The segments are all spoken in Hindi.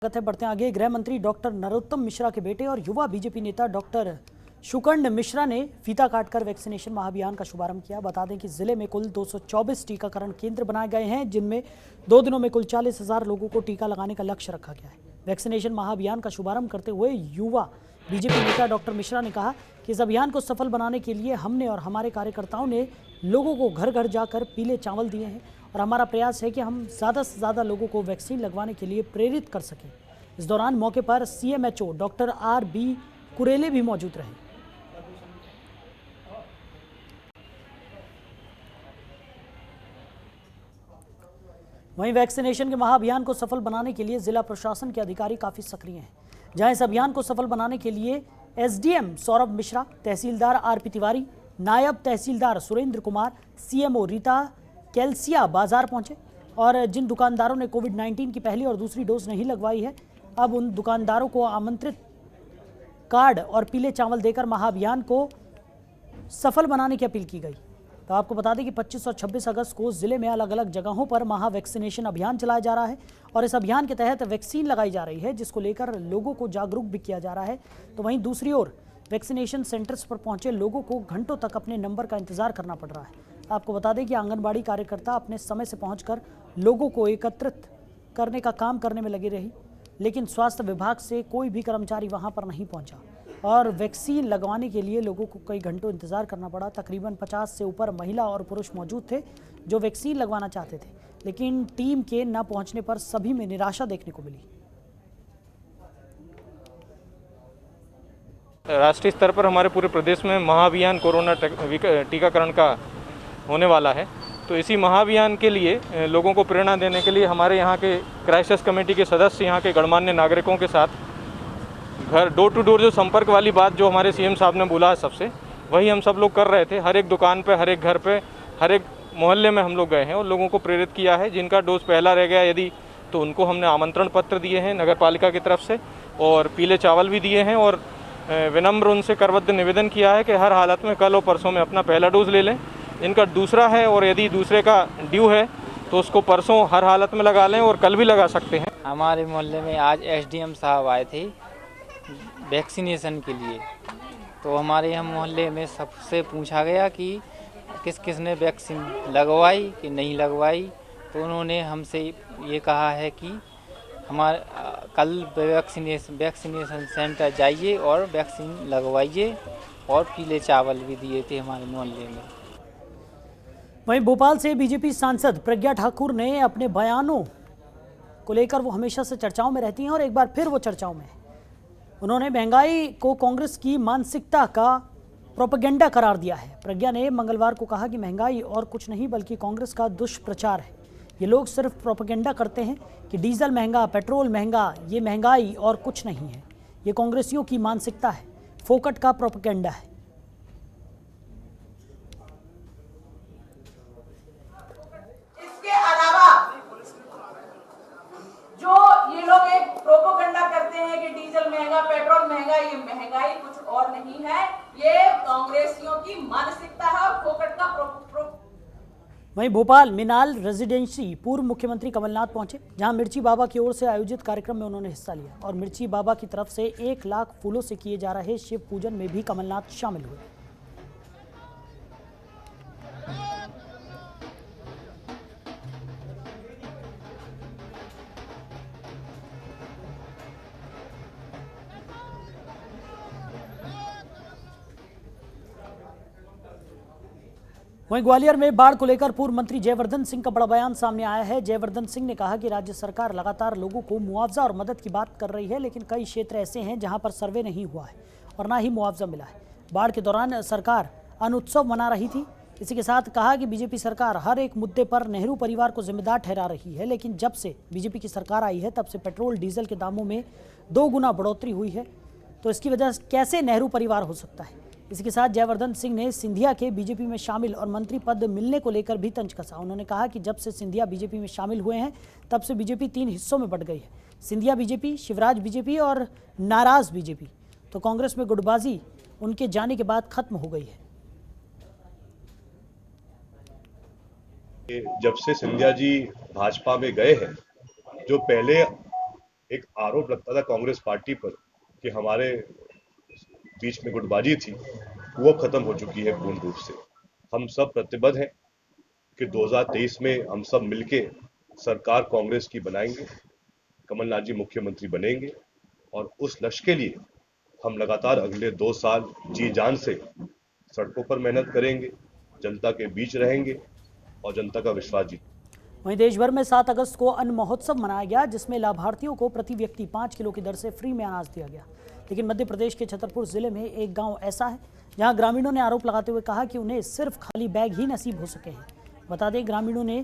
स्वागत है। बढ़ते हैं आगे। गृह मंत्री डॉक्टर नरोत्तम मिश्रा के बेटे और युवा बीजेपी नेता डॉक्टर शुकर्ण मिश्रा ने फीता काटकर वैक्सीनेशन महाअभियान का शुभारंभ किया। बता दें कि जिले में कुल 224 टीकाकरण केंद्र बनाए गए हैं, जिनमें 2 दिनों में कुल 40,000 लोगों को टीका लगाने का लक्ष्य रखा गया है। वैक्सीनेशन महाअभियान का शुभारंभ करते हुए युवा बीजेपी नेता डॉक्टर मिश्रा ने कहा कि इस अभियान को सफल बनाने के लिए हमने और हमारे कार्यकर्ताओं ने लोगों को घर घर जाकर पीले चावल दिए हैं और हमारा प्रयास है कि हम ज़्यादा से ज़्यादा लोगों को वैक्सीन लगवाने के लिए प्रेरित कर सकें। इस दौरान मौके पर सीएमएचओ डॉक्टर आर.बी. कुरेले भी मौजूद रहे। वहीं वैक्सीनेशन के महाअभियान को सफल बनाने के लिए जिला प्रशासन के अधिकारी काफी सक्रिय हैं। जहां इस अभियान को सफल बनाने के लिए एसडीएम सौरभ मिश्रा, तहसीलदार आर.पी. तिवारी, नायब तहसीलदार सुरेंद्र कुमार, सीएमओ रीता कैल्सिया बाजार पहुंचे और जिन दुकानदारों ने कोविड-19 की पहली और दूसरी डोज नहीं लगवाई है, अब उन दुकानदारों को आमंत्रित कार्ड और पीले चावल देकर महाअभियान को सफल बनाने की अपील की गई। तो आपको बता दें कि 25 और 26 अगस्त को जिले में अलग अलग जगहों पर महा वैक्सीनेशन अभियान चलाया जा रहा है और इस अभियान के तहत वैक्सीन लगाई जा रही है, जिसको लेकर लोगों को जागरूक भी किया जा रहा है। तो वहीं दूसरी ओर वैक्सीनेशन सेंटर्स पर पहुंचे लोगों को घंटों तक अपने नंबर का इंतजार करना पड़ रहा है। आपको बता दें कि आंगनबाड़ी कार्यकर्ता अपने समय से पहुंचकर लोगों को एकत्रित करने का काम करने में लगी रही, लेकिन स्वास्थ्य विभाग से कोई भी कर्मचारी वहां पर नहीं पहुंचा और वैक्सीन लगवाने के लिए लोगों को कई घंटों इंतजार करना पड़ा। तकरीबन 50 से ऊपर महिला और पुरुष मौजूद थे जो वैक्सीन लगवाना चाहते थे, लेकिन टीम के न पहुंचने पर सभी में निराशा देखने को मिली। राष्ट्रीय स्तर पर हमारे पूरे प्रदेश में महाअभियान कोरोना टीकाकरण का होने वाला है। तो इसी महाअभियान के लिए लोगों को प्रेरणा देने के लिए हमारे यहाँ के क्राइसिस कमेटी के सदस्य यहाँ के गणमान्य नागरिकों के साथ घर डोर टू डोर जो संपर्क वाली बात जो हमारे सीएम साहब ने बोला है सबसे, वही हम सब लोग कर रहे थे। हर एक दुकान पे, हर एक घर पे, हर एक मोहल्ले में हम लोग गए हैं और लोगों को प्रेरित किया है। जिनका डोज पहला रह गया यदि, तो उनको हमने आमंत्रण पत्र दिए हैं नगर पालिका की तरफ से और पीले चावल भी दिए हैं और विनम्र उनसे करबद्ध निवेदन किया है कि हर हालत में कल और परसों में अपना पहला डोज ले लें। इनका दूसरा है और यदि दूसरे का ड्यू है तो उसको परसों हर हालत में लगा लें और कल भी लगा सकते हैं। हमारे मोहल्ले में आज एसडीएम साहब आए थे वैक्सीनेशन के लिए, तो हमारे यहाँ मोहल्ले में सबसे पूछा गया कि किस किस ने वैक्सीन लगवाई कि नहीं लगवाई। तो उन्होंने हमसे ये कहा है कि हमारे कल वैक्सीनेशन सेंटर जाइए और वैक्सीन लगवाइए और पीले चावल भी दिए थे हमारे मोहल्ले में। वहीं भोपाल से बीजेपी सांसद प्रज्ञा ठाकुर ने अपने बयानों को लेकर, वो हमेशा से चर्चाओं में रहती हैं और एक बार फिर वो चर्चाओं में है। उन्होंने महंगाई को कांग्रेस की मानसिकता का प्रोपेगेंडा करार दिया है। प्रज्ञा ने मंगलवार को कहा कि महंगाई और कुछ नहीं बल्कि कांग्रेस का दुष्प्रचार है। ये लोग सिर्फ प्रोपेगेंडा करते हैं कि डीजल महंगा, पेट्रोल महंगा, ये महंगाई और कुछ नहीं है। ये कांग्रेसियों की मानसिकता है, फोकट का प्रोपेगेंडा है। इसके अलावा जो ये लोग एक प्रोपेगेंडा करते हैं कि डीजल महंगा, पेट्रोल महंगा, ये महंगाई कुछ और नहीं है, ये कांग्रेसियों की मानसिकता है और फोकट का वहीं भोपाल मिनाल रेजिडेंसी पूर्व मुख्यमंत्री कमलनाथ पहुंचे, जहां मिर्ची बाबा की ओर से आयोजित कार्यक्रम में उन्होंने हिस्सा लिया और मिर्ची बाबा की तरफ से 1 लाख फूलों से किए जा रहे शिव पूजन में भी कमलनाथ शामिल हुए। वहीं ग्वालियर में बाढ़ को लेकर पूर्व मंत्री जयवर्धन सिंह का बड़ा बयान सामने आया है। जयवर्धन सिंह ने कहा कि राज्य सरकार लगातार लोगों को मुआवजा और मदद की बात कर रही है, लेकिन कई क्षेत्र ऐसे हैं जहां पर सर्वे नहीं हुआ है और ना ही मुआवजा मिला है। बाढ़ के दौरान सरकार अन्न उत्सव मना रही थी। इसी के साथ कहा कि बीजेपी सरकार हर एक मुद्दे पर नेहरू परिवार को जिम्मेदार ठहरा रही है, लेकिन जब से बीजेपी की सरकार आई है तब से पेट्रोल डीजल के दामों में 2 गुना बढ़ोतरी हुई है। तो इसकी वजह से कैसे नेहरू परिवार हो सकता है। इसी के साथ जयवर्धन सिंह ने सिंधिया के बीजेपी में शामिल और मंत्री पद मिलने को लेकर भी तंज कसा। उन्होंने कहा कि जब से सिंधिया बीजेपी में शामिल हुए हैं तब से बीजेपी 3 हिस्सों में बंट गई है, सिंधिया बीजेपी, शिवराज बीजेपी और नाराज बीजेपी। तो कांग्रेस में गुटबाजी उनके जाने के बाद खत्म हो गई है। जब से सिंधिया जी भाजपा में गए हैं, जो पहले एक आरोप लगता था कांग्रेस पार्टी पर कि हमारे बीच में गुटबाजी थी, वो खत्म हो चुकी है पूर्ण रूप से। हम सब प्रतिबद्ध हैं कि 2023 में हम सब मिलके सरकार कांग्रेस की बनाएंगे, कमलनाथ जी मुख्यमंत्री बनेंगे और उस लक्ष्य के लिए हम लगातार अगले 2 साल जी जान से सड़कों पर मेहनत करेंगे, जनता के बीच रहेंगे और जनता का विश्वास जीतेंगे। वहीं देश भर में 7 अगस्त को अन्न महोत्सव मनाया गया, जिसमें लाभार्थियों को प्रति व्यक्ति 5 किलो की दर से फ्री में अनाज दिया गया। लेकिन मध्य प्रदेश के छतरपुर जिले में एक गांव ऐसा है जहां ग्रामीणों ने आरोप लगाते हुए कहा कि उन्हें सिर्फ खाली बैग ही नसीब हो सके हैं। बता दें, ग्रामीणों ने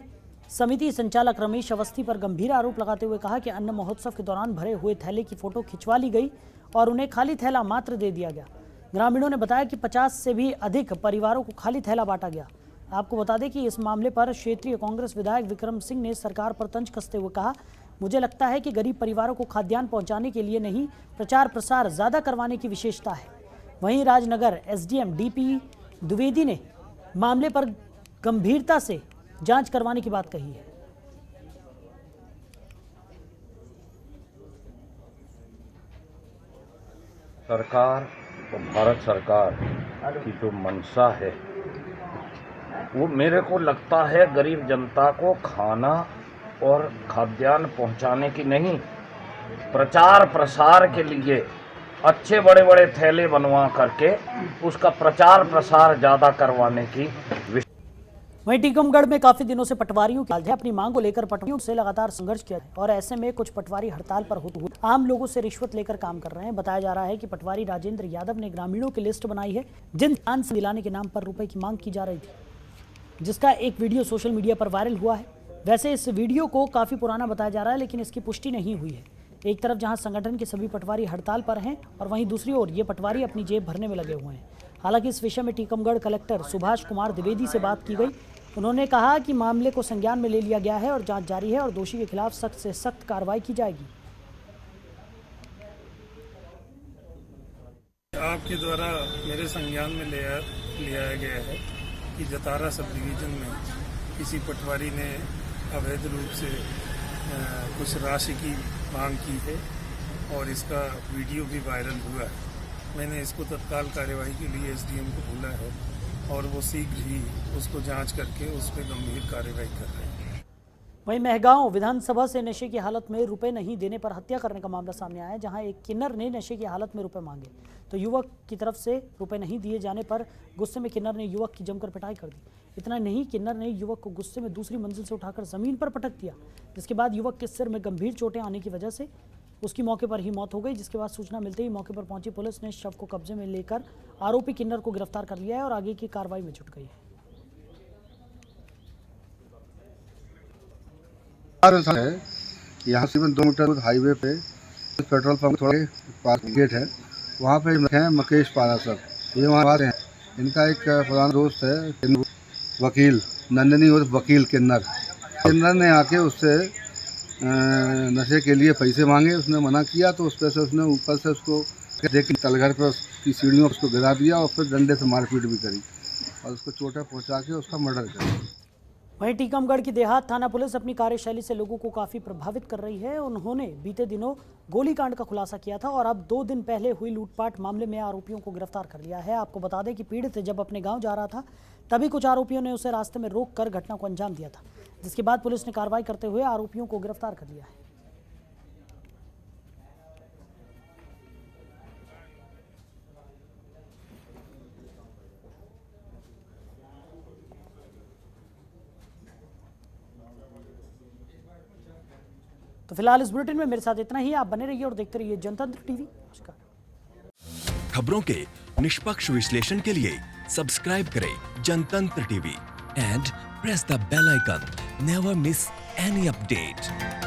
समिति संचालक रमेश अवस्थी पर गंभीर आरोप लगाते हुए कहा कि अन्न महोत्सव के दौरान भरे हुए थैले की फोटो खिंचवा ली गई और उन्हें खाली थैला मात्र दे दिया गया। ग्रामीणों ने बताया कि 50 से भी अधिक परिवारों को खाली थैला बांटा गया। आपको बता दें कि इस मामले पर क्षेत्रीय कांग्रेस विधायक विक्रम सिंह ने सरकार पर तंज कसते हुए कहा, मुझे लगता है कि गरीब परिवारों को खाद्यान्न पहुंचाने के लिए नहीं, प्रचार प्रसार ज्यादा करवाने की विशेषता है। वहीं राजनगर एसडीएम डीपी द्विवेदी ने मामले पर गंभीरता से जांच करवाने की बात कही है। सरकार और भारत सरकार की जो मंशा है वो मेरे को लगता है गरीब जनता को खाना और खाद्यान्न पहुंचाने की नहीं, प्रचार प्रसार के लिए अच्छे बड़े बड़े थैले बनवा करके उसका प्रचार प्रसार ज़्यादा करवाने की। वहीं टीकमगढ़ में काफी दिनों से पटवारियों की अपनी मांग को लेकर पटवारियों से लगातार संघर्ष किया और ऐसे में कुछ पटवारी हड़ताल पर होते हुए आम लोगों से रिश्वत लेकर काम कर रहे हैं। बताया जा रहा है कि पटवारी राजेंद्र यादव ने ग्रामीणों की लिस्ट बनाई है जिन दान से दिलाने के नाम पर रुपए की मांग की जा रही थी, जिसका एक वीडियो सोशल मीडिया पर वायरल हुआ है। वैसे इस वीडियो को काफी पुराना बताया जा रहा है, लेकिन इसकी पुष्टि नहीं हुई है। एक तरफ जहां संगठन के सभी पटवारी हड़ताल पर हैं और वहीं दूसरी ओर ये पटवारी अपनी जेब भरने में लगे हुए हैं। हालांकि इस विषय में टीकमगढ़ कलेक्टर सुभाष कुमार द्विवेदी से बात की गई। उन्होंने कहा कि मामले को संज्ञान में ले लिया गया है और जांच जारी है और दोषी के खिलाफ सख्त से सख्त कार्रवाई की जाएगी। आपके द्वारा मेरे संज्ञान में लिया गया है कि जतारा सब डिवीजन में किसी पटवारी ने अवैध रूप से कुछ राशि की मांग की है और इसका वीडियो भी वायरल हुआ है। मैंने इसको तत्काल कार्यवाही के लिए एसडीएम को बोला है और वो शीघ्र ही उसको जांच करके उस पर गंभीर कार्रवाई कर रहे हैं। वहीं मेहगांव विधानसभा से नशे की हालत में रुपए नहीं देने पर हत्या करने का मामला सामने आया है, जहां एक किन्नर ने नशे की हालत में रुपए मांगे तो युवक की तरफ से रुपए नहीं दिए जाने पर गुस्से में किन्नर ने युवक की जमकर पिटाई कर दी। इतना नहीं, किन्नर ने युवक को गुस्से में दूसरी मंजिल से उठाकर जमीन पर पटक दिया, जिसके बाद युवक के सिर में गंभीर चोटें आने की वजह से उसकी मौके पर ही मौत हो गई। जिसके बाद सूचना मिलते ही मौके पर पहुंची पुलिस ने शव को कब्जे में लेकर आरोपी किन्नर को गिरफ्तार कर लिया है और आगे की कार्रवाई में जुट गई है। यहाँ से 2 मीटर हाईवे पे पेट्रोल पंप थोड़े पास गेट है, वहाँ पे हैं मुकेश पारासर, ये वहाँ बात हैं। इनका एक पुराना दोस्त है वकील नंदनी और वकील किन्नर ने आके उससे नशे के लिए पैसे मांगे, उसने मना किया तो उस पैसे उसने ऊपर से उसको देख तलघर पर उसकी सीढ़ियों उसको गिरा दिया और फिर डंडे से मारपीट भी करी और उसको चोटें पहुँचा के उसका मर्डर कर दिया। वहीं टीकमगढ़ की देहात थाना पुलिस अपनी कार्यशैली से लोगों को काफी प्रभावित कर रही है। उन्होंने बीते दिनों गोलीकांड का खुलासा किया था और अब 2 दिन पहले हुई लूटपाट मामले में आरोपियों को गिरफ्तार कर लिया है। आपको बता दें कि पीड़ित जब अपने गांव जा रहा था तभी कुछ आरोपियों ने उसे रास्ते में रोककर घटना को अंजाम दिया था, जिसके बाद पुलिस ने कार्रवाई करते हुए आरोपियों को गिरफ्तार कर लिया है। तो फिलहाल इस बुलेटिन में मेरे साथ इतना ही। आप बने रहिए और देखते रहिए जनतंत्र टीवी। नमस्कार। खबरों के निष्पक्ष विश्लेषण के लिए सब्सक्राइब करें Jantantra TV and press the bell icon. Never miss any update.